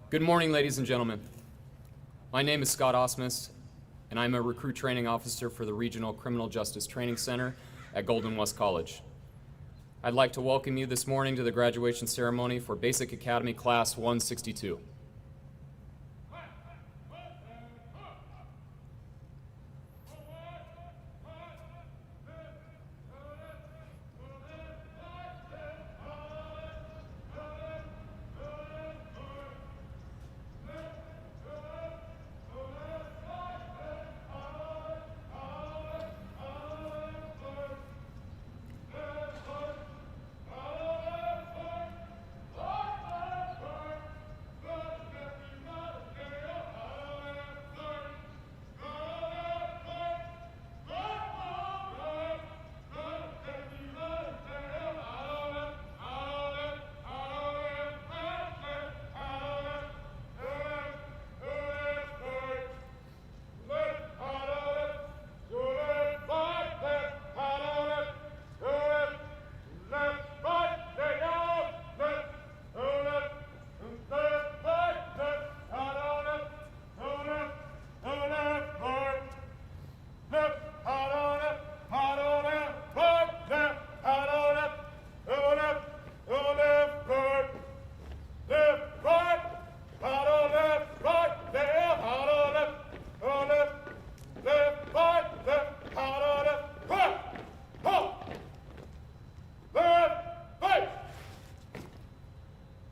Good morning, ladies and gentlemen. My name is Scott Osmus, and I'm a recruit training officer for the Regional Criminal Justice Training Center at Golden West College. I'd like to welcome you this morning to the graduation ceremony for Basic Academy Class 162.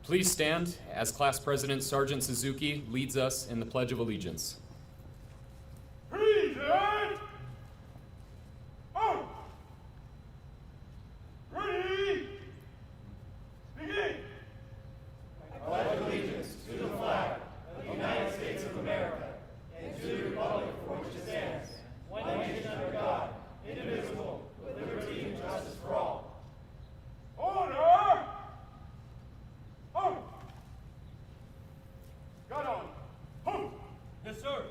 Please stand as Class President Sergeant Suzuki leads us in the Pledge of Allegiance. Present! Oh! Ready! Begin! I pledge allegiance to the flag of the United States of America and to the republic for which it stands, one nation under God, indivisible, with liberty and justice for all. Order! Oh! Got on. Oh! Yes, sir.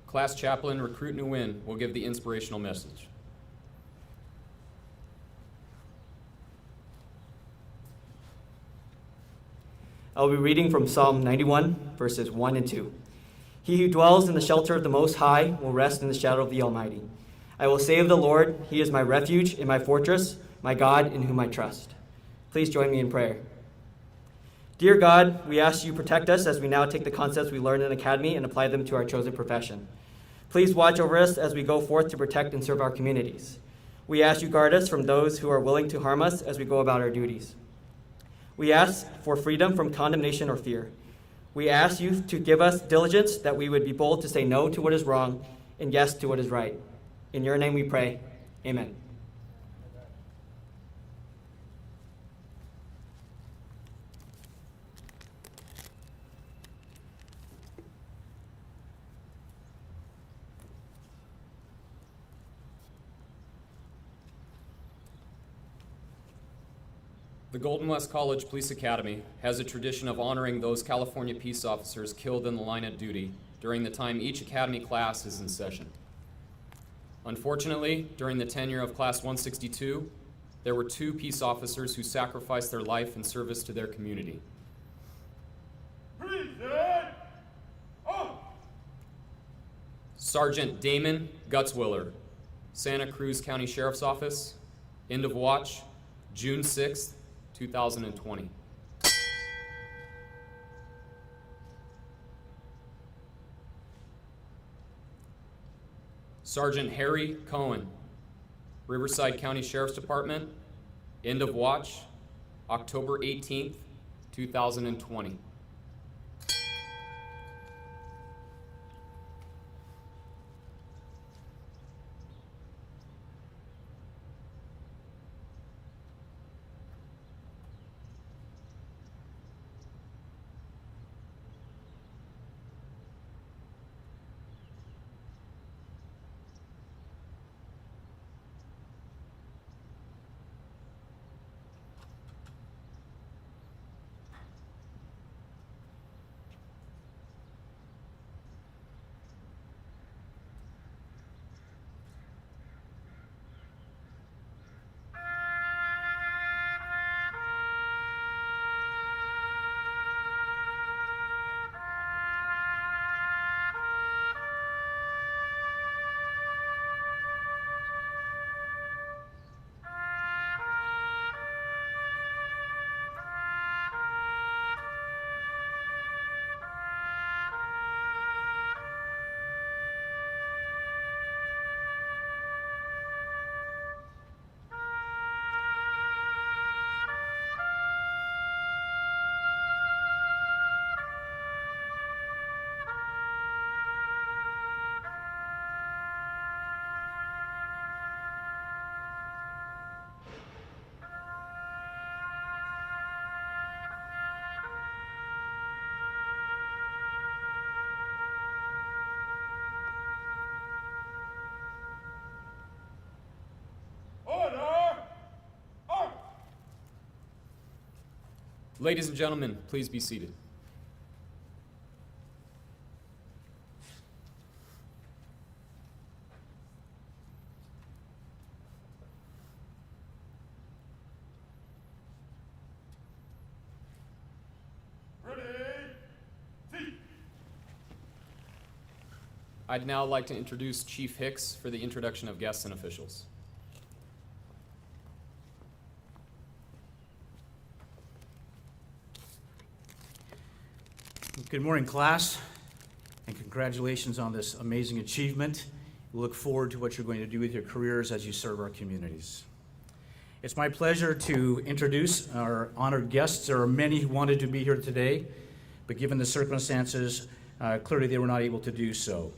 Class Chaplain Recruit Nguyen will give the inspirational message. I'll be reading from Psalm 91, verses 1 and 2. He who dwells in the shelter of the Most High will rest in the shadow of the Almighty. I will say of the Lord, He is my refuge and my fortress, my God in whom I trust. Please join me in prayer. Dear God, we ask you protect us as we now take the concepts we learned in Academy and apply them to our chosen profession. Please watch over us as we go forth to protect and serve our communities. We ask you guard us from those who are willing to harm us as we go about our duties. We ask for freedom from condemnation or fear. We ask you to give us diligence that we would be bold to say no to what is wrong and yes to what is right. In your name we pray. Amen. The Golden West College Police Academy has a tradition of honoring those California peace officers killed in the line of duty during the time each Academy class is in session. Unfortunately, during the tenure of Class 162, there were 2 peace officers who sacrificed their life in service to their community. Present! Oh! Sergeant Damon Gutzwiller, Santa Cruz County Sheriff's Office, end of watch, June 6th, 2020. Sergeant Harry Cohen, Riverside County Sheriff's Department, end of watch, October 18th, 2020. Ladies and gentlemen, please be seated. Ready, seat. I'd now like to introduce Chief Hicks for the introduction of guests and officials. Good morning, class, and congratulations on this amazing achievement. We look forward to what you're going to do with your careers as you serve our communities. It's my pleasure to introduce our honored guests. There are many who wanted to be here today, but given the circumstances, clearly they were not able to do so.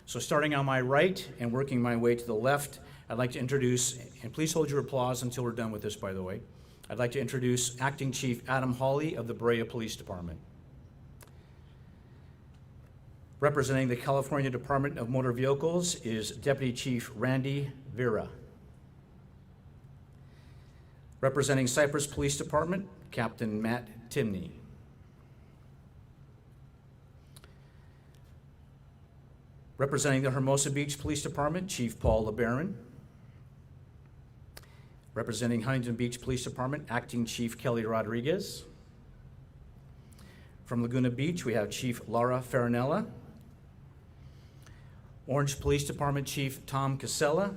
So starting on my right and working my way to the left, I'd like to introduce, and please hold your applause until we're done with this, by the way. I'd like to introduce Acting Chief Adam Hawley of the Brea Police Department. Representing the California Department of Motor Vehicles is Deputy Chief Randy Vera. Representing Cypress Police Department, Captain Matt Timney. Representing the Hermosa Beach Police Department, Chief Paul LeBaron. Representing Huntington Beach Police Department, Acting Chief Kelly Rodriguez. From Laguna Beach, we have Chief Laura Farinella. Orange Police Department Chief Tom Casella.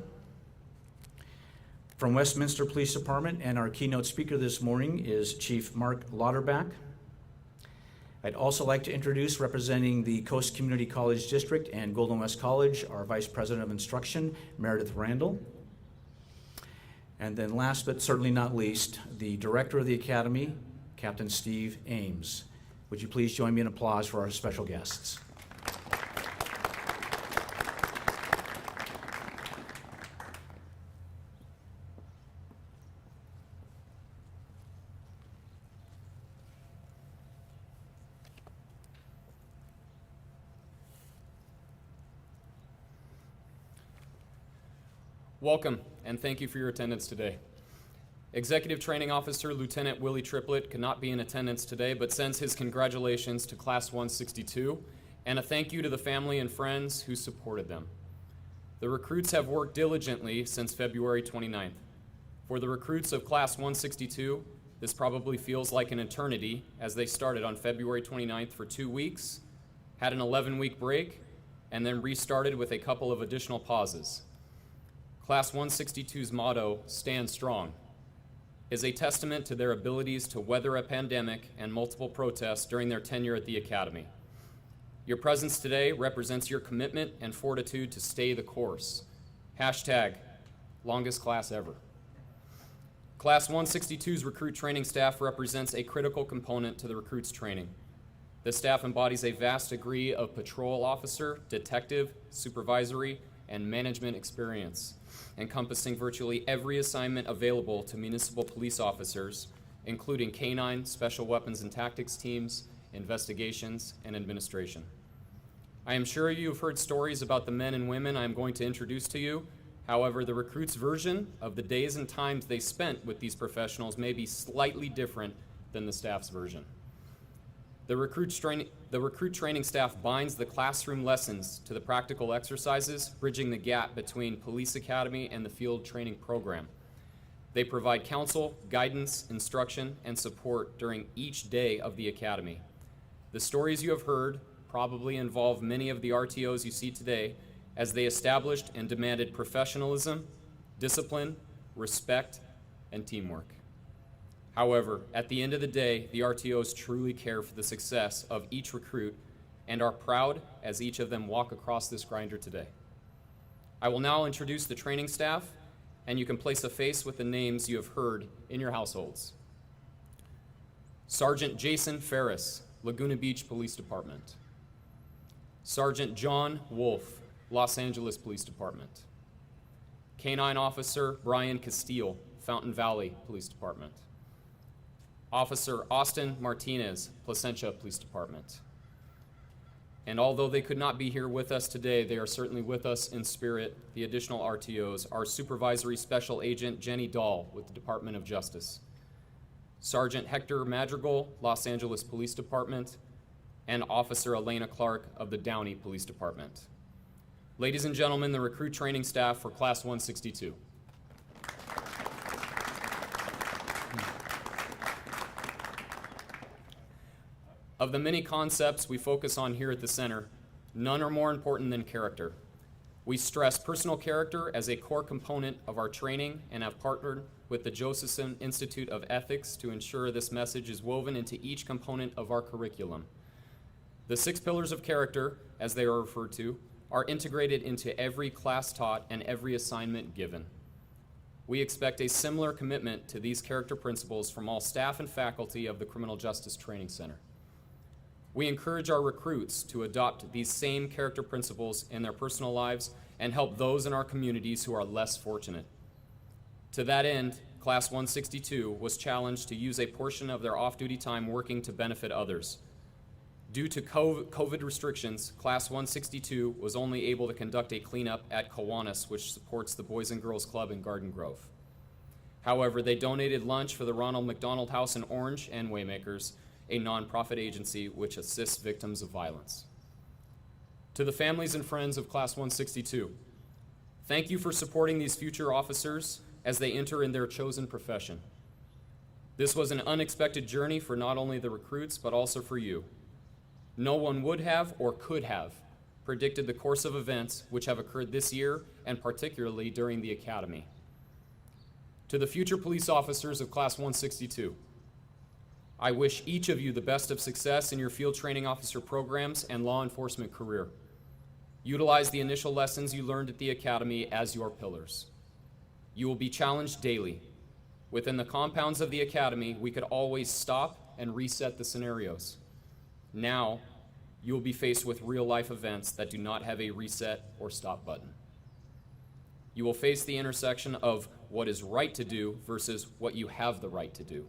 From Westminster Police Department, and our keynote speaker this morning is Chief Mark Lauterbach. I'd also like to introduce, representing the Coast Community College District and Golden West College, our Vice President of Instruction, Meredith Randall. And then last but certainly not least, the Director of the Academy, Captain Steve Ames. Would you please join me in applause for our special guests? Welcome, and thank you for your attendance today. Executive Training Officer Lieutenant Willie Triplett could not be in attendance today, but sends his congratulations to Class 162 and a thank you to the family and friends who supported them. The recruits have worked diligently since February 29th. For the recruits of Class 162, this probably feels like an eternity, as they started on February 29th for 2 weeks, had an 11-week break, and then restarted with a couple of additional pauses. Class 162's motto, "Stand Strong," is a testament to their abilities to weather a pandemic and multiple protests during their tenure at the Academy. Your presence today represents your commitment and fortitude to stay the course. Hashtag longest class ever. Class 162's recruit training staff represents a critical component to the recruits' training. The staff embodies a vast degree of patrol officer, detective, supervisory, and management experience, encompassing virtually every assignment available to municipal police officers, including canine, special weapons and tactics teams, investigations, and administration. I am sure you have heard stories about the men and women I am going to introduce to you. However, the recruits' version of the days and times they spent with these professionals may be slightly different than the staff's version. The recruit training staff binds the classroom lessons to the practical exercises, bridging the gap between Police Academy and the field training program. They provide counsel, guidance, instruction, and support during each day of the Academy. The stories you have heard probably involve many of the RTOs you see today, as they established and demanded professionalism, discipline, respect, and teamwork. However, at the end of the day, the RTOs truly care for the success of each recruit and are proud as each of them walk across this grinder today. I will now introduce the training staff, and you can place a face with the names you have heard in your households. Sergeant Jason Ferris, Laguna Beach Police Department. Sergeant John Wolf, Los Angeles Police Department. Canine Officer Brian Castile, Fountain Valley Police Department. Officer Austin Martinez, Placentia Police Department. And although they could not be here with us today, they are certainly with us in spirit. The additional RTOs are Supervisory Special Agent Jenny Dahl with the Department of Justice, Sergeant Hector Madrigal, Los Angeles Police Department, and Officer Elena Clark of the Downey Police Department. Ladies and gentlemen, the recruit training staff for Class 162. Of the many concepts we focus on here at the center, none are more important than character. We stress personal character as a core component of our training and have partnered with the Josephson Institute of Ethics to ensure this message is woven into each component of our curriculum. The 6 pillars of character, as they are referred to, are integrated into every class taught and every assignment given. We expect a similar commitment to these character principles from all staff and faculty of the Criminal Justice Training Center. We encourage our recruits to adopt these same character principles in their personal lives and help those in our communities who are less fortunate. To that end, Class 162 was challenged to use a portion of their off-duty time working to benefit others. Due to COVID restrictions, Class 162 was only able to conduct a cleanup at Kiwanis, which supports the Boys and Girls Club in Garden Grove. However, they donated lunch for the Ronald McDonald House in Orange and Waymakers, a nonprofit agency which assists victims of violence. To the families and friends of Class 162, thank you for supporting these future officers as they enter in their chosen profession. This was an unexpected journey for not only the recruits, but also for you. No one would have or could have predicted the course of events which have occurred this year and particularly during the academy. To the future police officers of Class 162, I wish each of you the best of success in your field training officer programs and law enforcement career. Utilize the initial lessons you learned at the academy as your pillars. You will be challenged daily. Within the compounds of the academy, we could always stop and reset the scenarios. Now, you will be faced with real-life events that do not have a reset or stop button. You will face the intersection of what is right to do versus what you have the right to do.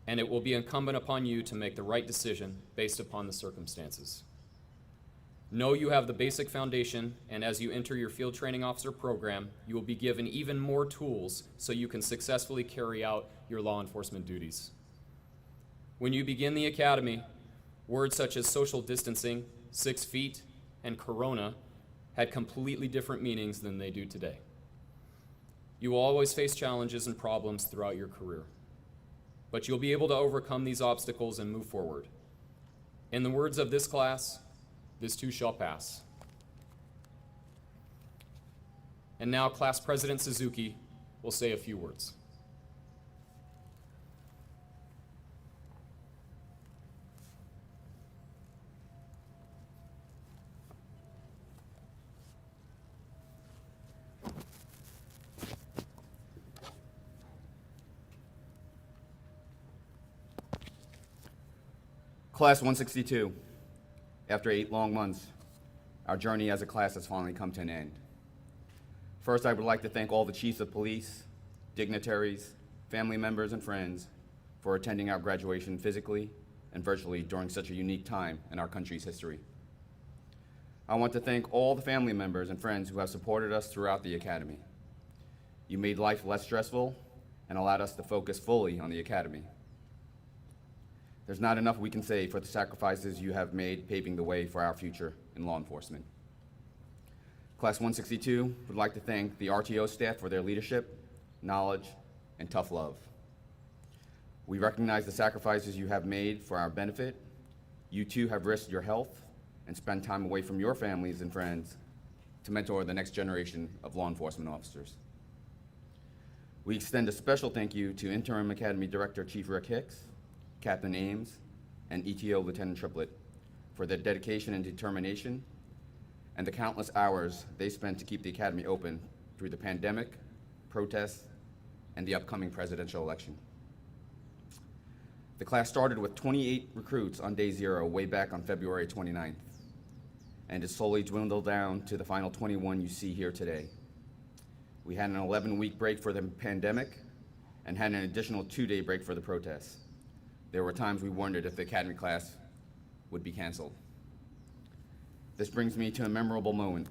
And it will be incumbent upon you to make the right decision based upon the circumstances. Know you have the basic foundation, and as you enter your field training officer program, you will be given even more tools so you can successfully carry out your law enforcement duties. When you begin the academy, words such as social distancing, 6 feet, and corona had completely different meanings than they do today. You will always face challenges and problems throughout your career, but you'll be able to overcome these obstacles and move forward. In the words of this class, this too shall pass. And now Class President Suzuki will say a few words. Class 162, after 8 long months, our journey as a class has finally come to an end. First, I would like to thank all the chiefs of police, dignitaries, family members, and friends for attending our graduation physically and virtually during such a unique time in our country's history. I want to thank all the family members and friends who have supported us throughout the academy. You made life less stressful and allowed us to focus fully on the academy. There's not enough we can say for the sacrifices you have made paving the way for our future in law enforcement. Class 162 would like to thank the RTO staff for their leadership, knowledge, and tough love. We recognize the sacrifices you have made for our benefit. You too have risked your health and spent time away from your families and friends to mentor the next generation of law enforcement officers. We extend a special thank you to Interim Academy Director Chief Rick Hicks, Captain Ames, and ETO Lieutenant Triplett for their dedication and determination and the countless hours they spent to keep the Academy open through the pandemic, protests, and the upcoming presidential election. The class started with 28 recruits on day 0 way back on February 29th, and it slowly dwindled down to the final 21 you see here today. We had an 11-week break for the pandemic and had an additional 2-day break for the protests. There were times we wondered if the Academy class would be canceled. This brings me to a memorable moment,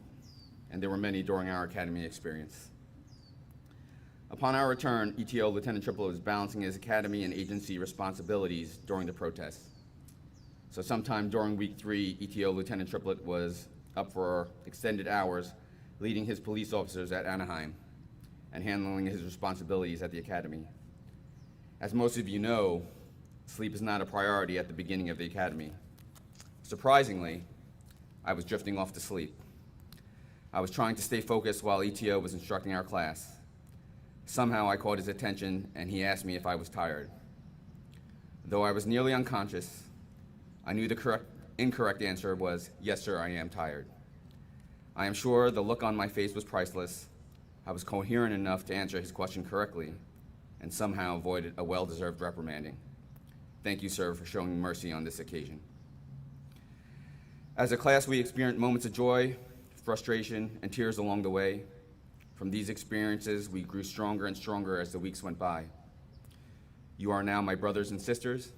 and there were many during our Academy experience. Upon our return, ETO Lieutenant Triplet was balancing his academy and agency responsibilities during the protests. So sometime during week 3, ETO Lieutenant Triplet was up for extended hours leading his police officers at Anaheim and handling his responsibilities at the academy. As most of you know, sleep is not a priority at the beginning of the academy. Surprisingly, I was drifting off to sleep. I was trying to stay focused while ETO was instructing our class. Somehow I caught his attention and he asked me if I was tired. Though I was nearly unconscious, I knew the incorrect answer was, "Yes, sir, I am tired." I am sure the look on my face was priceless. I was coherent enough to answer his question correctly and somehow avoided a well-deserved reprimanding. Thank you, sir, for showing mercy on this occasion. As a class, we experienced moments of joy, frustration, and tears along the way. From these experiences, we grew stronger and stronger as the weeks went by. You are now my brothers and sisters.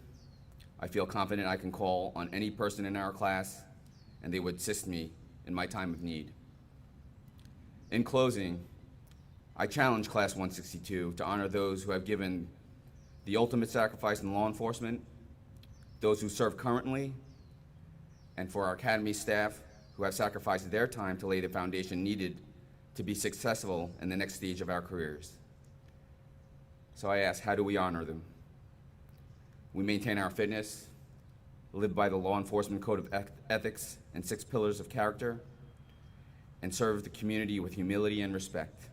I feel confident I can call on any person in our class, and they would assist me in my time of need. In closing, I challenge Class 162 to honor those who have given the ultimate sacrifice in law enforcement, those who serve currently, and for our academy staff who have sacrificed their time to lay the foundation needed to be successful in the next stage of our careers. So I ask, how do we honor them? We maintain our fitness, live by the law enforcement code of ethics and 6 pillars of character, and serve the community with humility and respect.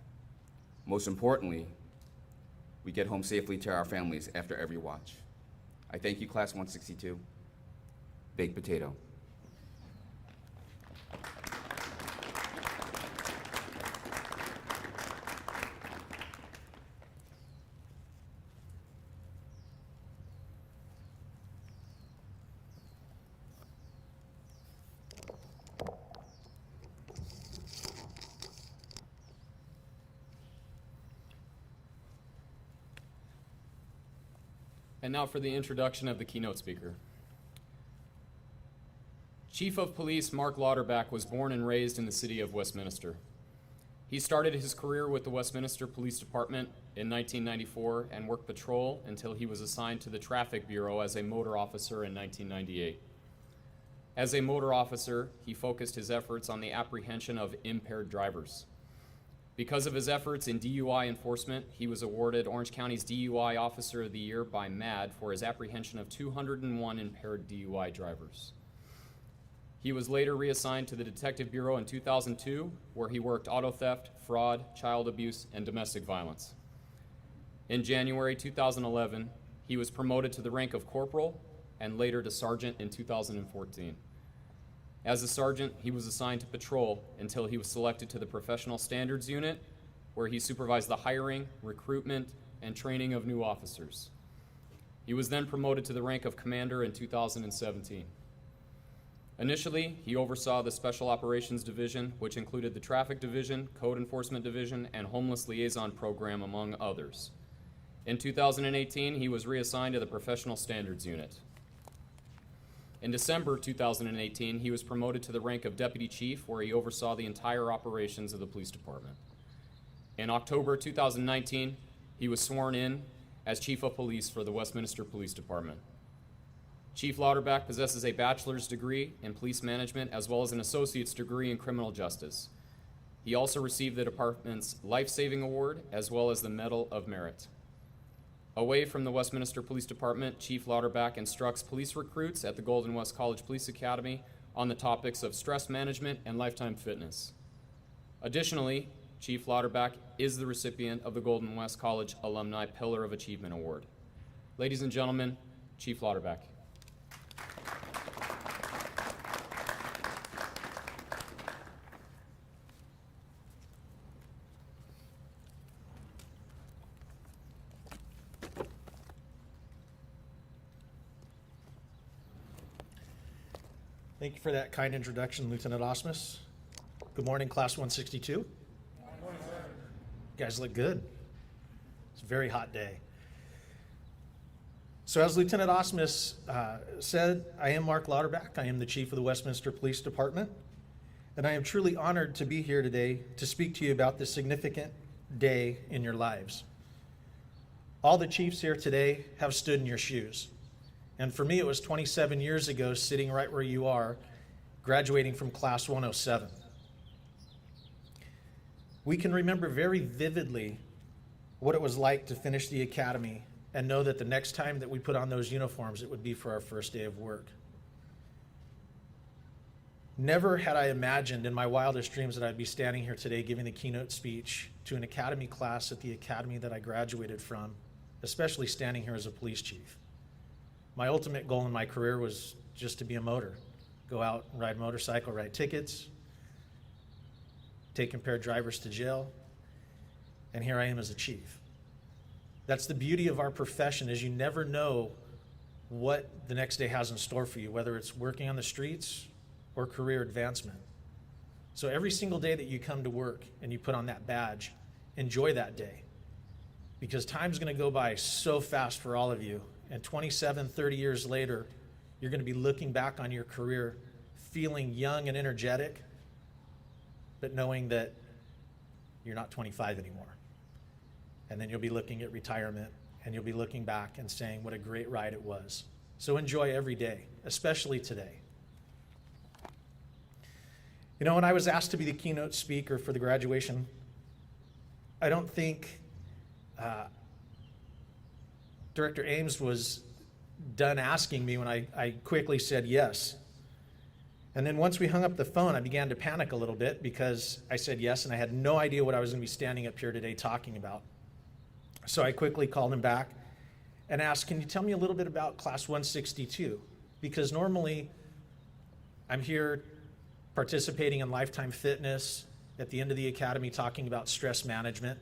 Most importantly, we get home safely to our families after every watch. I thank you, Class 162. Baked potato. And now for the introduction of the keynote speaker. Chief of Police Mark Lauterbach was born and raised in the city of Westminster. He started his career with the Westminster Police Department in 1994 and worked patrol until he was assigned to the Traffic Bureau as a motor officer in 1998. As a motor officer, he focused his efforts on the apprehension of impaired drivers. Because of his efforts in DUI enforcement, he was awarded Orange County's DUI Officer of the Year by MAD for his apprehension of 201 impaired DUI drivers. He was later reassigned to the Detective Bureau in 2002, where he worked auto theft, fraud, child abuse, and domestic violence. In January 2011, he was promoted to the rank of corporal and later to sergeant in 2014. As a sergeant, he was assigned to patrol until he was selected to the Professional Standards Unit, where he supervised the hiring, recruitment, and training of new officers. He was then promoted to the rank of commander in 2017. Initially, he oversaw the Special Operations Division, which included the Traffic Division, Code Enforcement Division, and Homeless Liaison Program, among others. In 2018, he was reassigned to the Professional Standards Unit. In December 2018, he was promoted to the rank of Deputy Chief, where he oversaw the entire operations of the police department. In October 2019, he was sworn in as Chief of Police for the Westminster Police Department. Chief Lauterbach possesses a bachelor's degree in police management as well as an associate's degree in criminal justice. He also received the department's Life-Saving Award as well as the Medal of Merit. Away from the Westminster Police Department, Chief Lauterbach instructs police recruits at the Golden West College Police Academy on the topics of stress management and lifetime fitness. Additionally, Chief Lauterbach is the recipient of the Golden West College Alumni Pillar of Achievement Award. Ladies and gentlemen, Chief Lauterbach. Thank you for that kind introduction, Lieutenant Osmus. Good morning, Class 162. Good morning, sir. You guys look good. It's a very hot day. So as Lieutenant Osmus said, I am Mark Lauterbach. I am the Chief of the Westminster Police Department, and I am truly honored to be here today to speak to you about this significant day in your lives. All the chiefs here today have stood in your shoes. And for me, it was 27 years ago, sitting right where you are, graduating from class 107. We can remember very vividly what it was like to finish the academy and know that the next time that we put on those uniforms, it would be for our first day of work. Never had I imagined in my wildest dreams that I'd be standing here today giving the keynote speech to an academy class at the academy that I graduated from, especially standing here as a police chief. My ultimate goal in my career was just to be a motor, go out and ride a motorcycle, write tickets, take impaired drivers to jail, and here I am as a chief. That's the beauty of our profession, is you never know what the next day has in store for you, whether it's working on the streets or career advancement. So every single day that you come to work and you put on that badge, enjoy that day, because time's gonna go by so fast for all of you, and 27, 30 years later, you're gonna be looking back on your career feeling young and energetic, but knowing that you're not 25 anymore. And then you'll be looking at retirement, and you'll be looking back and saying what a great ride it was. So enjoy every day, especially today. You know, when I was asked to be the keynote speaker for the graduation, I don't think Director Ames was done asking me when I quickly said yes. And then once we hung up the phone, I began to panic a little bit because I said yes, and I had no idea what I was going to be standing up here today talking about. So I quickly called him back and asked, can you tell me a little bit about Class 162? Because normally I'm here participating in Lifetime Fitness, at the end of the academy talking about stress management.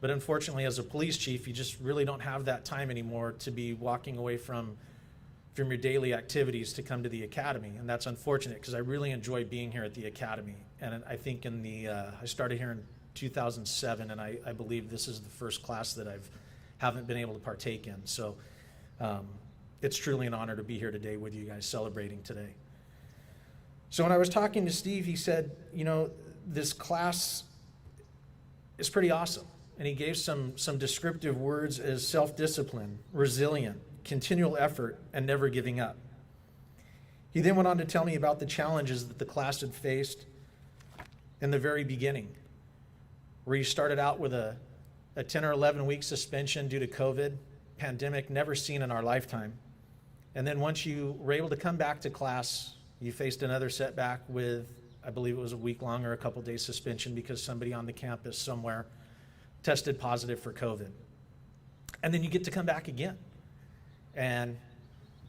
But unfortunately, as a police chief, you just really don't have that time anymore to be walking away from your daily activities to come to the academy. And that's unfortunate, because I really enjoy being here at the academy. And I think I started here in 2007, and I believe this is the first class that haven't been able to partake in. So it's truly an honor to be here today with you guys celebrating today. So when I was talking to Steve, he said, you know, this class is pretty awesome. And he gave some descriptive words as self-discipline, resilient, continual effort, and never giving up. He then went on to tell me about the challenges that the class had faced in the very beginning, where you started out with a 10 or 11 week suspension due to COVID, pandemic never seen in our lifetime. And then once you were able to come back to class, you faced another setback with, I believe it was a week long or a couple days suspension because somebody on the campus somewhere tested positive for COVID. And then you get to come back again. And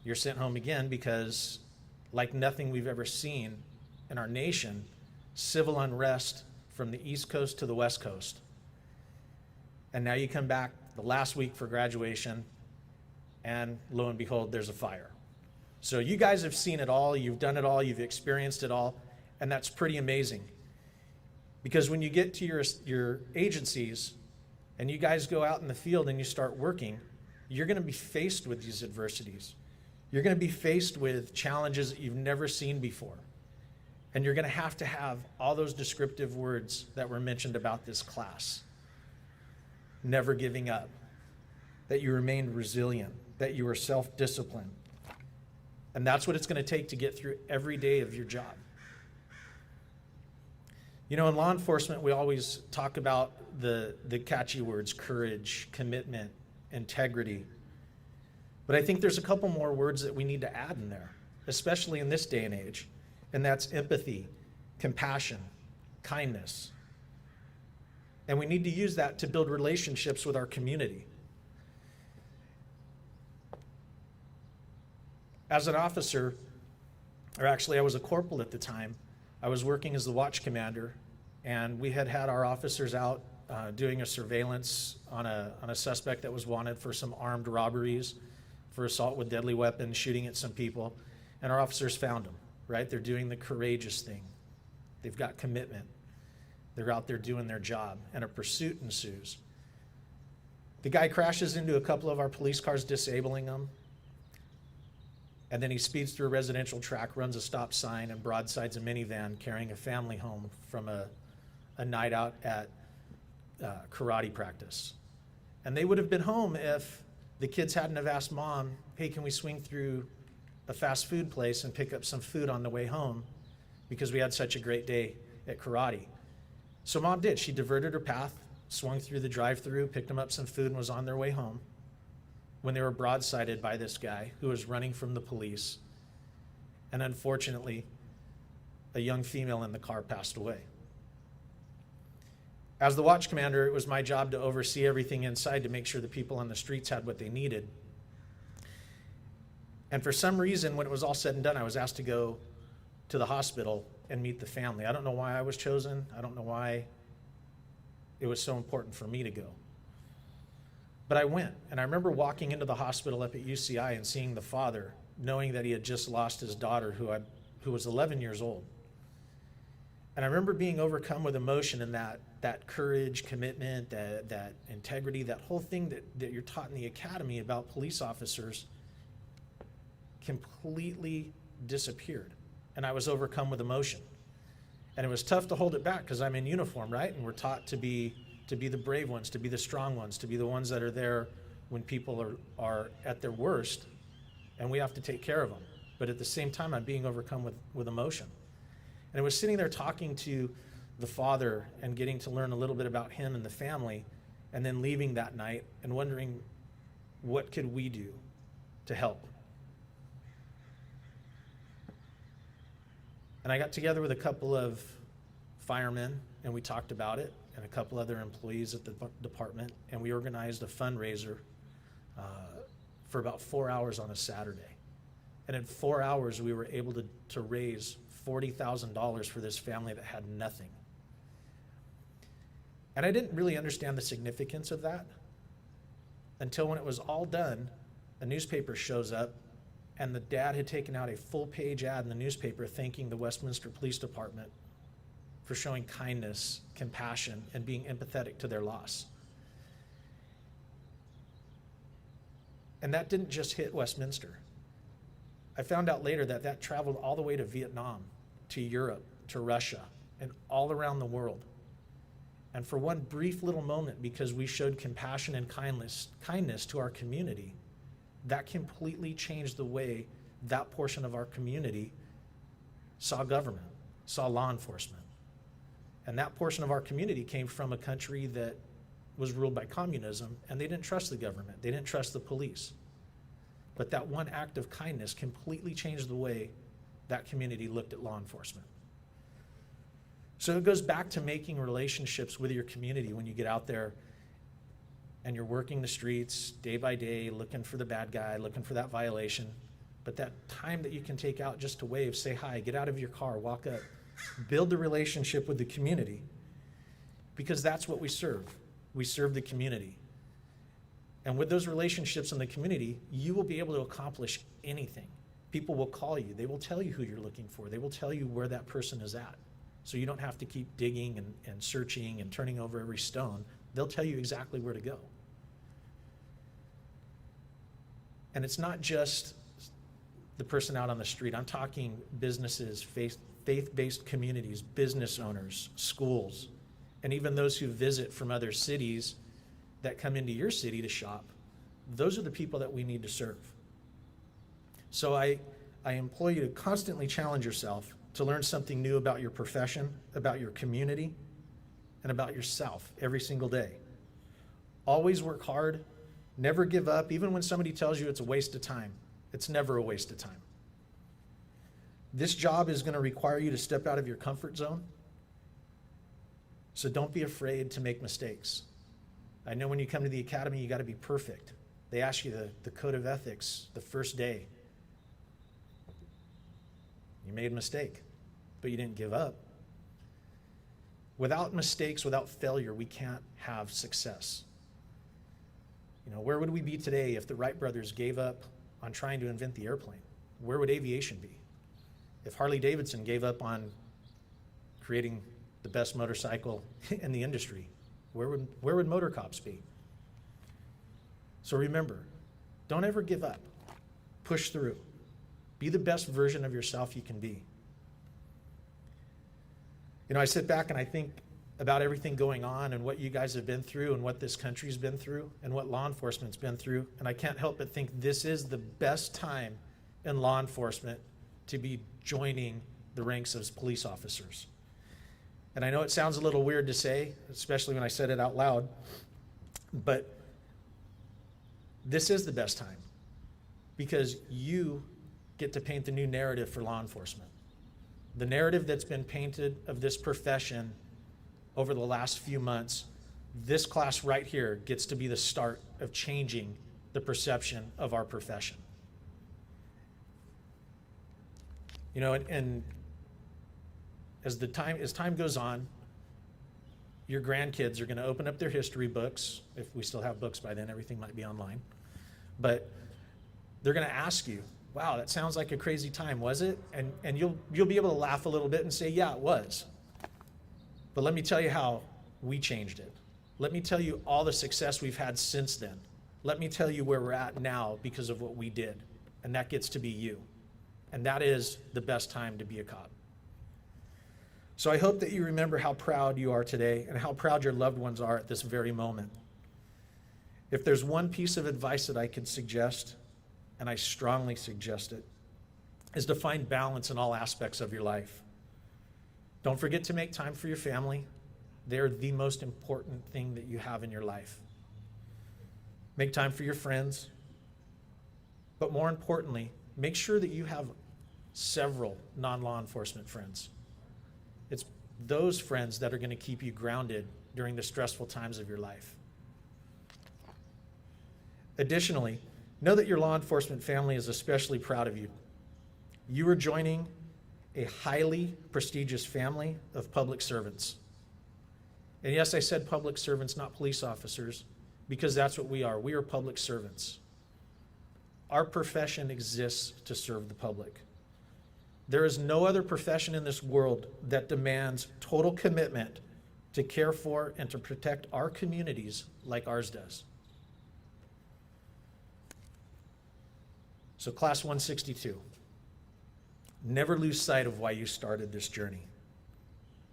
you're sent home again because, like nothing we've ever seen in our nation, civil unrest from the East Coast to the West Coast. And now you come back the last week for graduation, and lo and behold, there's a fire. So you guys have seen it all, you've done it all, you've experienced it all, and that's pretty amazing. Because when you get to your agencies and you guys go out in the field and you start working, you're going to be faced with these adversities. You're going to be faced with challenges that you've never seen before. And you're going to have all those descriptive words that were mentioned about this class. Never giving up, that you remained resilient, that you were self-disciplined. And that's what it's going to take to get through every day of your job. You know, in law enforcement, we always talk about the catchy words, courage, commitment, integrity. But I think there's a couple more words that we need to add in there, especially in this day and age. And that's empathy, compassion, kindness. And we need to use that to build relationships with our community. As an officer, or actually I was a corporal at the time, I was working as the watch commander, and we had our officers out doing a surveillance on a suspect that was wanted for some armed robberies, for assault with deadly weapons, shooting at some people, and our officers found him, right? They're doing the courageous thing. They've got commitment. They're out there doing their job, and a pursuit ensues. The guy crashes into a couple of our police cars, disabling them. And then he speeds through a residential tract, runs a stop sign, and broadsides a minivan carrying a family home from a night out at karate practice. And they would have been home if the kids hadn't have asked mom, hey, can we swing through a fast food place and pick up some food on the way home because we had such a great day at karate. So mom did. She diverted her path, swung through the drive-through, picked them up some food, and was on their way home when they were broadsided by this guy who was running from the police. And unfortunately, a young female in the car passed away. As the watch commander, it was my job to oversee everything inside to make sure the people on the streets had what they needed. And for some reason, when it was all said and done, I was asked to go to the hospital and meet the family. I don't know why I was chosen. I don't know why it was so important for me to go. But I went, and I remember walking into the hospital up at UCI and seeing the father, knowing that he had just lost his daughter who was 11 years old. And I remember being overcome with emotion and that courage, commitment, that integrity, that whole thing that you're taught in the academy about police officers completely disappeared. And I was overcome with emotion. And it was tough to hold it back because I'm in uniform, right? And we're taught to be the brave ones, to be the strong ones, to be the ones that are there when people are at their worst, and we have to take care of them. But at the same time, I'm being overcome with emotion. And I was sitting there talking to the father and getting to learn a little bit about him and the family, and then leaving that night and wondering, what could we do to help? And I got together with a couple of firemen, and we talked about it, and a couple other employees at the department, and we organized a fundraiser for about 4 hours on a Saturday. And in 4 hours, we were able to raise $40,000 for this family that had nothing. And I didn't really understand the significance of that until when it was all done, a newspaper shows up, and the dad had taken out a full-page ad in the newspaper thanking the Westminster Police Department for showing kindness, compassion, and being empathetic to their loss. And that didn't just hit Westminster. I found out later that traveled all the way to Vietnam, to Europe, to Russia, and all around the world. And for one brief little moment, because we showed compassion and kindness to our community, that completely changed the way that portion of our community saw government, saw law enforcement. And that portion of our community came from a country that was ruled by communism, and they didn't trust the government, they didn't trust the police. But that one act of kindness completely changed the way that community looked at law enforcement. So it goes back to making relationships with your community when you get out there and you're working the streets day by day, looking for the bad guy, looking for that violation. But that time that you can take out just to wave, say hi, get out of your car, walk up, build the relationship with the community, because that's what we serve. We serve the community. And with those relationships in the community, you will be able to accomplish anything. People will call you. They will tell you who you're looking for. They will tell you where that person is at. So you don't have to keep digging and searching and turning over every stone. They'll tell you exactly where to go. And it's not just the person out on the street. I'm talking businesses, faith-based communities, business owners, schools, and even those who visit from other cities that come into your city to shop. Those are the people that we need to serve. So I implore you to constantly challenge yourself to learn something new about your profession, about your community, and about yourself every single day. Always work hard, never give up, even when somebody tells you it's a waste of time. It's never a waste of time. This job is going to require you to step out of your comfort zone, so don't be afraid to make mistakes. I know when you come to the academy, you got to be perfect. They ask you the code of ethics the first day. You made a mistake, but you didn't give up. Without mistakes, without failure, we can't have success. You know, where would we be today if the Wright brothers gave up on trying to invent the airplane? Where would aviation be? If Harley Davidson gave up on creating the best motorcycle in the industry, where would motor cops be? So remember, don't ever give up. Push through. Be the best version of yourself you can be. You know, I sit back and I think about everything going on and what you guys have been through and what this country's been through and what law enforcement's been through. And I can't help but think this is the best time in law enforcement to be joining the ranks of police officers. And I know it sounds a little weird to say, especially when I said it out loud, but this is the best time because you get to paint the new narrative for law enforcement. The narrative that's been painted of this profession over the last few months, this class right here gets to be the start of changing the perception of our profession. You know, and as time goes on, your grandkids are going to open up their history books. If we still have books by then, everything might be online. But they're going to ask you, wow, that sounds like a crazy time, was it? And you'll be able to laugh a little bit and say, yeah, it was. But let me tell you how we changed it. Let me tell you all the success we've had since then. Let me tell you where we're at now because of what we did. And that gets to be you. And that is the best time to be a cop. So I hope that you remember how proud you are today and how proud your loved ones are at this very moment. If there's one piece of advice that I could suggest, and I strongly suggest it, is to find balance in all aspects of your life. Don't forget to make time for your family. They're the most important thing that you have in your life. Make time for your friends. But more importantly, make sure that you have several non-law enforcement friends. It's those friends that are going to keep you grounded during the stressful times of your life. Additionally, know that your law enforcement family is especially proud of you. You are joining a highly prestigious family of public servants. And yes, I said public servants, not police officers, because that's what we are. We are public servants. Our profession exists to serve the public. There is no other profession in this world that demands total commitment to care for and to protect our communities like ours does. So Class 162, never lose sight of why you started this journey.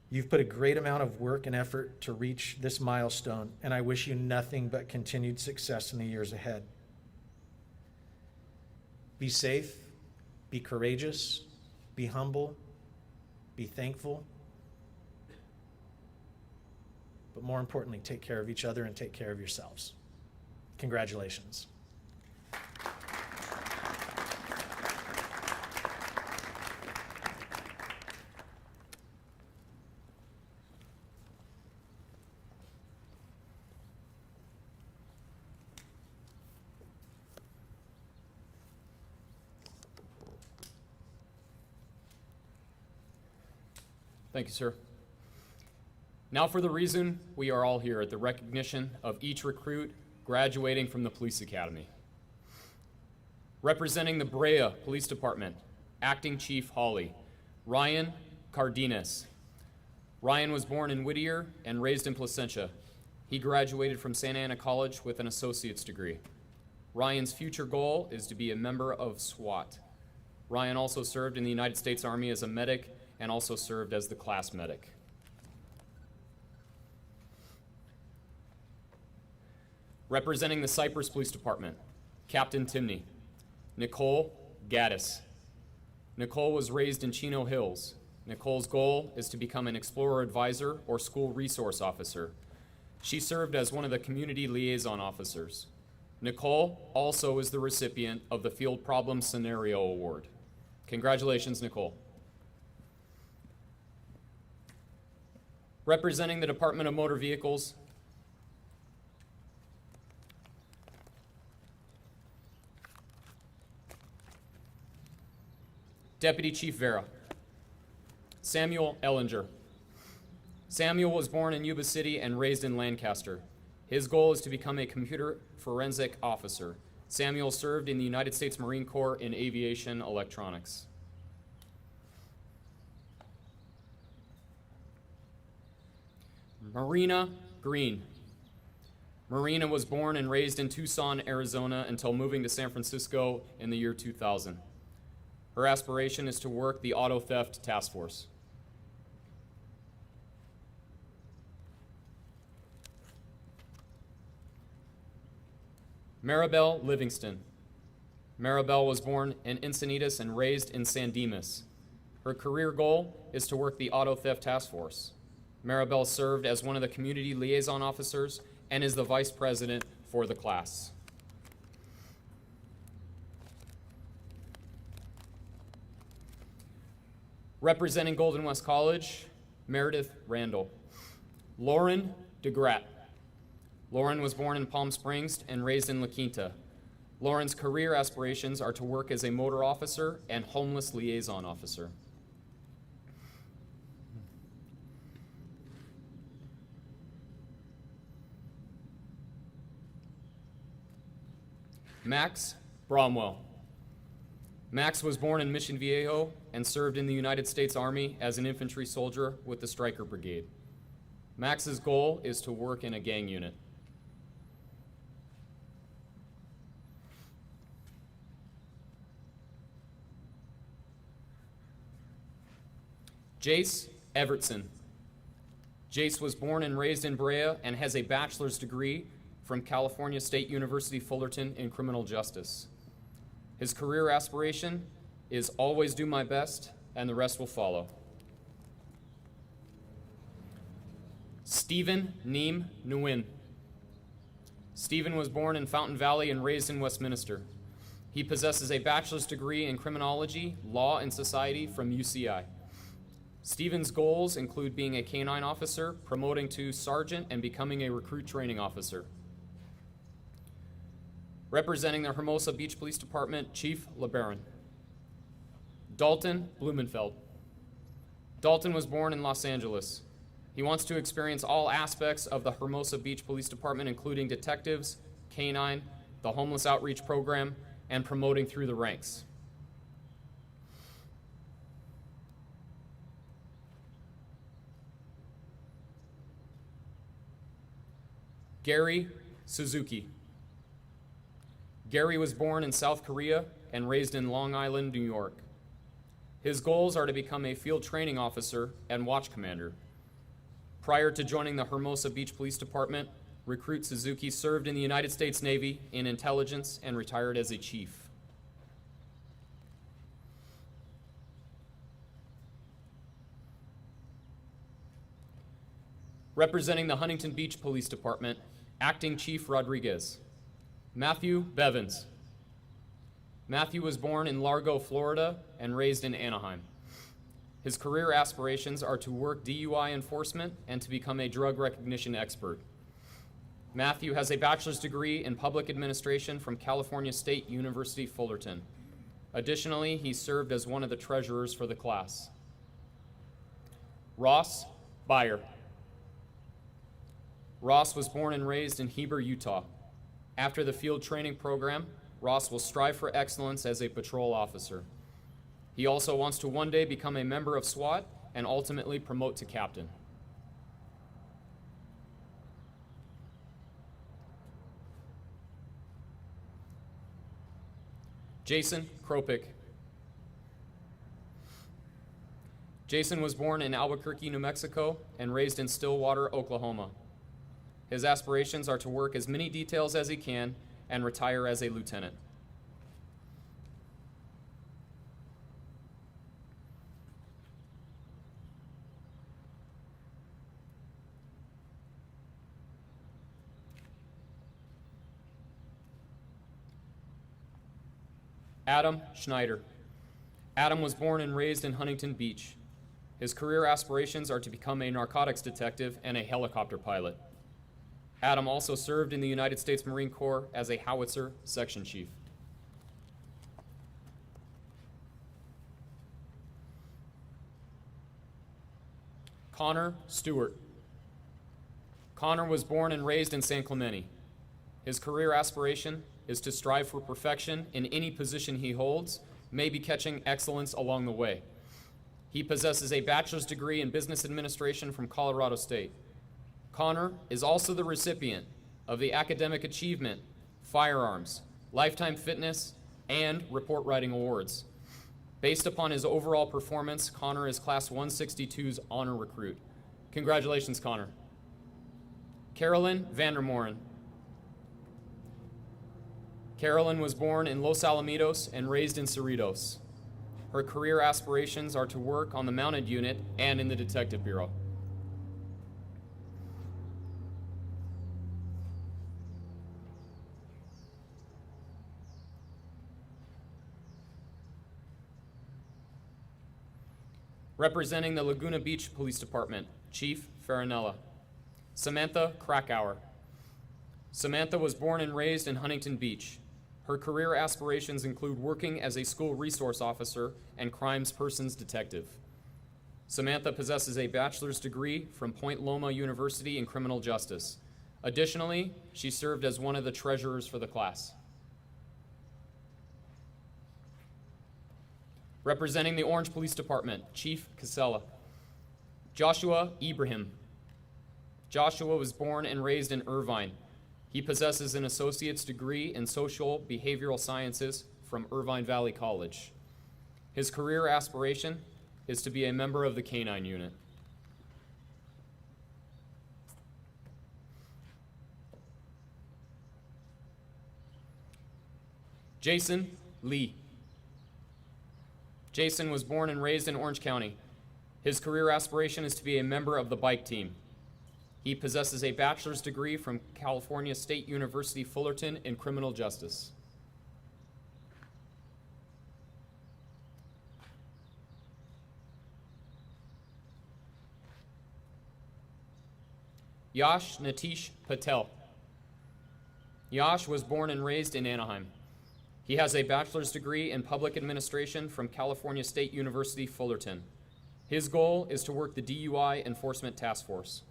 You've put a great amount of work and effort to reach this milestone, and I wish you nothing but continued success in the years ahead. Be safe, be courageous, be humble, be thankful, but more importantly, take care of each other and take care of yourselves. Congratulations. Thank you, sir. Now for the reason we are all here, at the recognition of each recruit graduating from the Police Academy. Representing the Brea Police Department, Acting Chief Hawley, Ryan Cardenas. Ryan was born in Whittier and raised in Placentia. He graduated from Santa Ana College with an associate's degree. Ryan's future goal is to be a member of SWAT. Ryan also served in the United States Army as a medic and also served as the class medic. Representing the Cypress Police Department, Captain Timney, Nicole Gaddis. Nicole was raised in Chino Hills. Nicole's goal is to become an explorer advisor or school resource officer. She served as one of the community liaison officers. Nicole also is the recipient of the Field Problem Scenario Award. Congratulations, Nicole. Representing the Department of Motor Vehicles, Deputy Chief Vera, Samuel Ellinger. Samuel was born in Yuba City and raised in Lancaster. His goal is to become a computer forensic officer. Samuel served in the United States Marine Corps in aviation electronics. Marina Green. Marina was born and raised in Tucson, Arizona until moving to San Francisco in the year 2000. Her aspiration is to work the Auto Theft Task Force. Maribel Livingston. Maribel was born in Encinitas and raised in San Dimas. Her career goal is to work the Auto Theft Task Force. Maribel served as one of the community liaison officers and is the vice president for the class. Representing Golden West College, Meredith Randall. Lauren DeGratt. Lauren was born in Palm Springs and raised in La Quinta. Lauren's career aspirations are to work as a motor officer and homeless liaison officer. Max Bromwell. Max was born in Mission Viejo and served in the United States Army as an infantry soldier with the Stryker Brigade. Max's goal is to work in a gang unit. Jace Evertson. Jace was born and raised in Brea and has a bachelor's degree from California State University Fullerton in criminal justice. His career aspiration is always do my best, and the rest will follow. Stephen Neem Nguyen. Stephen was born in Fountain Valley and raised in Westminster. He possesses a bachelor's degree in criminology, law, and society from UCI. Stephen's goals include being a canine officer, promoting to sergeant, and becoming a recruit training officer. Representing the Hermosa Beach Police Department, Chief LeBaron. Dalton Blumenfeld. Dalton was born in Los Angeles. He wants to experience all aspects of the Hermosa Beach Police Department, including detectives, canine, the homeless outreach program, and promoting through the ranks. Gary Suzuki. Gary was born in South Korea and raised in Long Island, New York. His goals are to become a field training officer and watch commander. Prior to joining the Hermosa Beach Police Department, recruit Suzuki served in the United States Navy in intelligence and retired as a chief. Representing the Huntington Beach Police Department, Acting Chief Rodriguez. Matthew Bevins. Matthew was born in Largo, Florida, and raised in Anaheim. His career aspirations are to work DUI enforcement and to become a drug recognition expert. Matthew has a bachelor's degree in public administration from California State University, Fullerton. Additionally, he served as one of the treasurers for the class. Ross Byer. Ross was born and raised in Heber, Utah. After the field training program, Ross will strive for excellence as a patrol officer. He also wants to one day become a member of SWAT and ultimately promote to captain. Jason Kropik. Jason was born in Albuquerque, New Mexico, and raised in Stillwater, Oklahoma. His aspirations are to work as many details as he can and retire as a lieutenant. Adam Schneider. Adam was born and raised in Huntington Beach. His career aspirations are to become a narcotics detective and a helicopter pilot. Adam also served in the United States Marine Corps as a howitzer section chief. Connor Stewart. Connor was born and raised in San Clemente. His career aspiration is to strive for perfection in any position he holds, maybe catching excellence along the way. He possesses a bachelor's degree in business administration from Colorado State. Connor is also the recipient of the Academic Achievement, Firearms, Lifetime Fitness, and Report Writing Awards. Based upon his overall performance, Connor is Class 162's honor recruit. Congratulations, Connor. Carolyn Vandermoren. Carolyn was born in Los Alamitos and raised in Cerritos. Her career aspirations are to work on the mounted unit and in the Detective Bureau. Representing the Laguna Beach Police Department, Chief Farinella. Samantha Krakauer. Samantha was born and raised in Huntington Beach. Her career aspirations include working as a school resource officer and crimes persons detective. Samantha possesses a bachelor's degree from Point Loma University in criminal justice. Additionally, she served as one of the treasurers for the class. Representing the Orange Police Department, Chief Casella. Joshua Ibrahim. Joshua was born and raised in Irvine. He possesses an associate's degree in social behavioral sciences from Irvine Valley College. His career aspiration is to be a member of the K-9 unit. Jason Lee. Jason was born and raised in Orange County. His career aspiration is to be a member of the bike team. He possesses a bachelor's degree from California State University, Fullerton in criminal justice. Yash Natish Patel. Yash was born and raised in Anaheim. He has a bachelor's degree in public administration from California State University, Fullerton. His goal is to work the DUI Enforcement Task Force.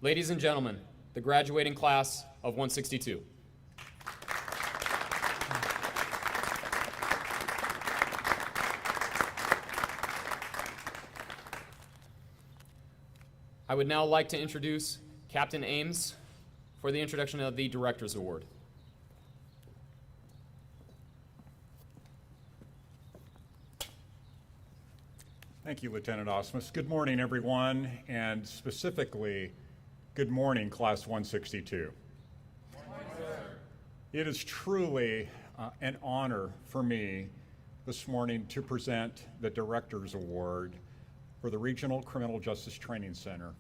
Ladies and gentlemen, the graduating class of 162. I would now like to introduce Captain Ames for the introduction of the Director's Award. Thank you, Lieutenant Osmus. Good morning, everyone, and specifically, good morning, Class 162. Good morning, sir. It is truly an honor for me this morning to present the Director's Award for the Regional Criminal Justice Training Center.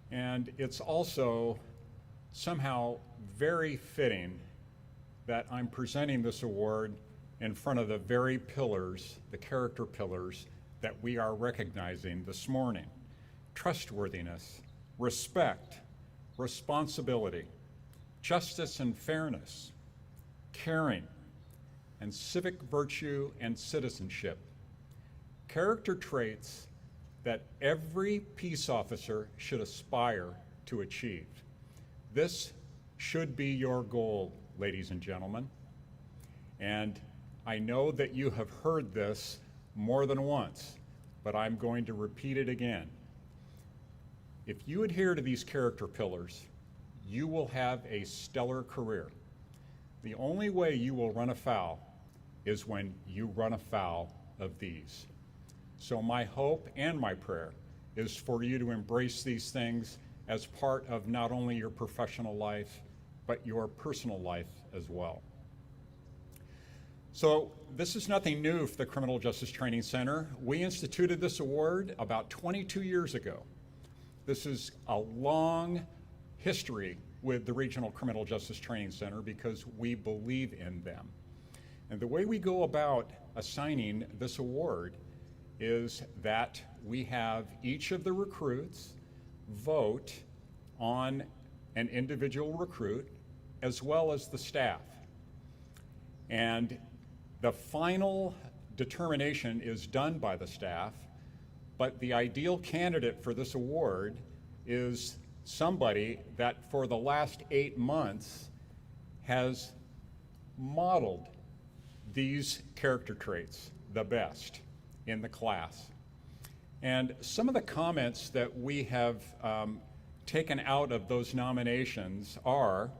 And it's also somehow very fitting that I'm presenting this award in front of the very pillars, the character pillars, that we are recognizing this morning: trustworthiness, respect, responsibility, justice and fairness, caring, and civic virtue and citizenship. Character traits that every peace officer should aspire to achieve. This should be your goal, ladies and gentlemen. And I know that you have heard this more than once, but I'm going to repeat it again. If you adhere to these character pillars, you will have a stellar career. The only way you will run afoul is when you run afoul of these. So my hope and my prayer is for you to embrace these things as part of not only your professional life, but your personal life as well. So this is nothing new for the Criminal Justice Training Center. We instituted this award about 22 years ago. This is a long history with the Regional Criminal Justice Training Center because we believe in them. And the way we go about assigning this award is that we have each of the recruits vote on an individual recruit as well as the staff. And the final determination is done by the staff, but the ideal candidate for this award is somebody that for the last 8 months has modeled these character traits the best in the class. And some of the comments that we have taken out of those nominations are: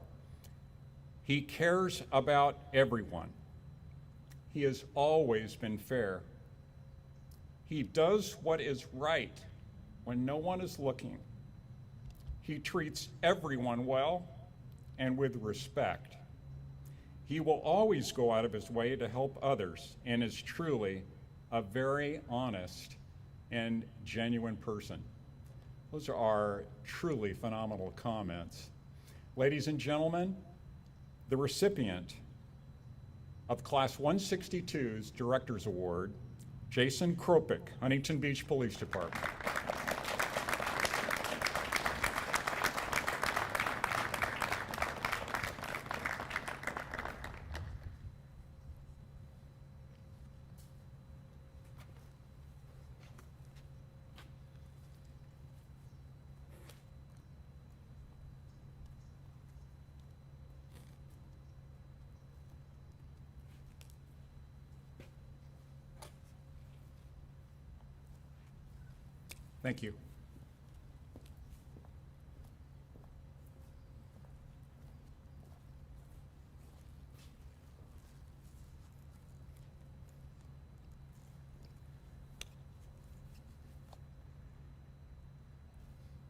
he cares about everyone, He has always been fair. He does what is right when no one is looking. He treats everyone well and with respect. He will always go out of his way to help others and is truly a very honest and genuine person. Those are truly phenomenal comments. Ladies and gentlemen, the recipient of Class 162's Director's Award, Jason Kropik, Huntington Beach Police Department. Thank you.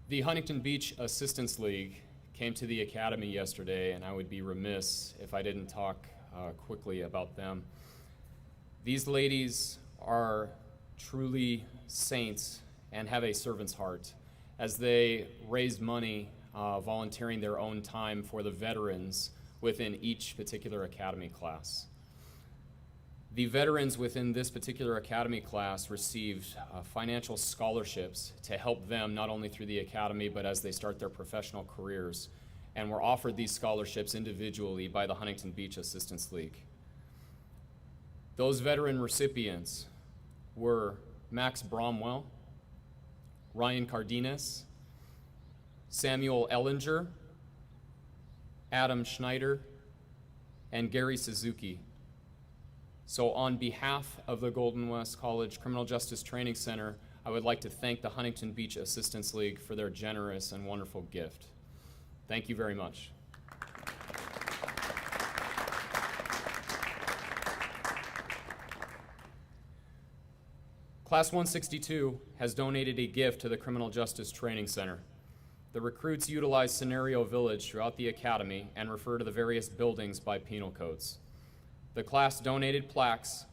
The Huntington Beach Assistance League came to the Academy yesterday, and I would be remiss if I didn't talk quickly about them. These ladies are truly saints and have a servant's heart as they raise money, volunteering their own time for the veterans within each particular Academy class. The veterans within this particular Academy class received financial scholarships to help them not only through the Academy but as they start their professional careers, and were offered these scholarships individually by the Huntington Beach Assistance League. Those veteran recipients were Max Bromwell, Ryan Cardenas, Samuel Ellinger, Adam Schneider, and Gary Suzuki. So on behalf of the Golden West College Criminal Justice Training Center, I would like to thank the Huntington Beach Assistance League for their generous and wonderful gift. Thank you very much. Class 162 has donated a gift to the Criminal Justice Training Center. The recruits utilize Scenario Village throughout the Academy and refer to the various buildings by penal codes. The class donated plaques,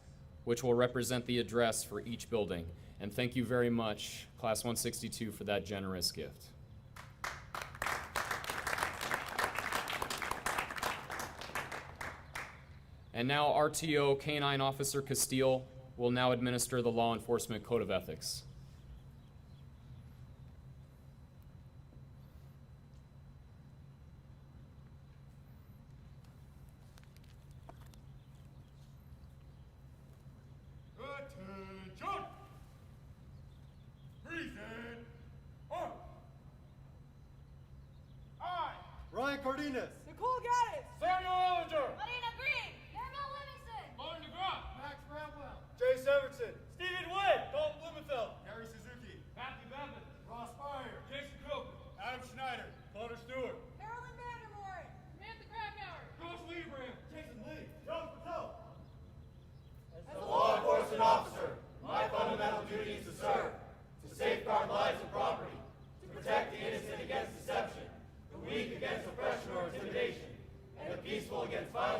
which will represent the address for each building. And thank you very much, Class 162, for that generous gift. And now RTO Canine Officer Castile will now administer the Law Enforcement Code of Ethics. Attention! Present! On! I, Ryan Cardenas, Nicole Gaddis, Samuel Ellinger, Marina Green, Gabriel Livingston, Martin DeGraff, Max Bramwell, Jay Severson, Stephen Wood, Dalton Blumenfeld, Gary Suzuki, Matthew Babbitt, Ross Meyer, Jason Coker, Adam Schneider, Connor Stewart, Carolyn Vandermoor, Samantha Krakauer, Josh Liebrand, Jason Lee, John Patel. As a law enforcement officer, my fundamental duty is to serve, to safeguard lives and property, to protect the innocent against deception, the weak against oppression or intimidation, and the peaceful against violence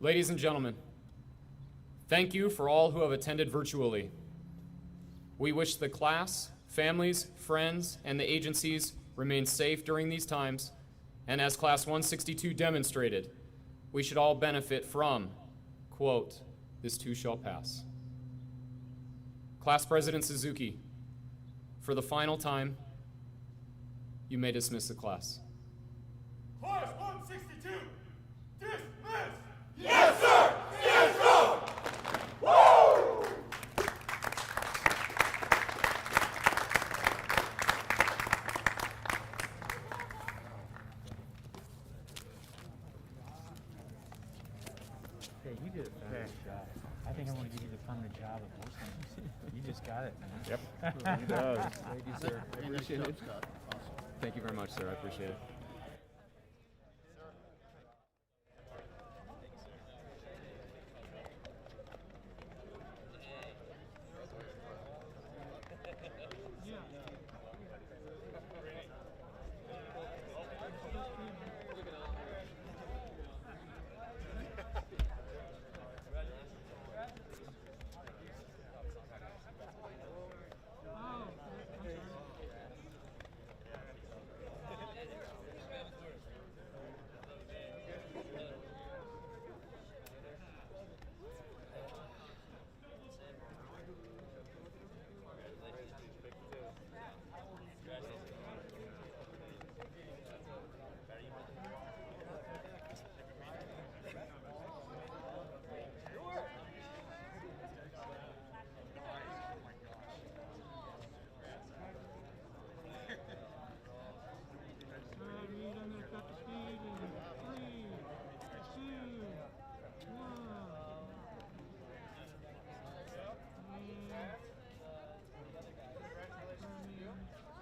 Ladies and gentlemen, thank you for all who have attended virtually. We wish the class, families, friends, and the agencies remain safe during these times, and as Class 162 demonstrated, we should all benefit from, quote, "This too shall pass." Class President Suzuki, for the final time, you may dismiss the class. Class 162, dismiss! Yes, sir! Yes, sir! Woo! Hey, you did a fabulous job. I think I'm going to give you the permanent job of hosting. You just got it, man. Yep, he does. Thank you, sir. Thank you very much, sir. I appreciate it.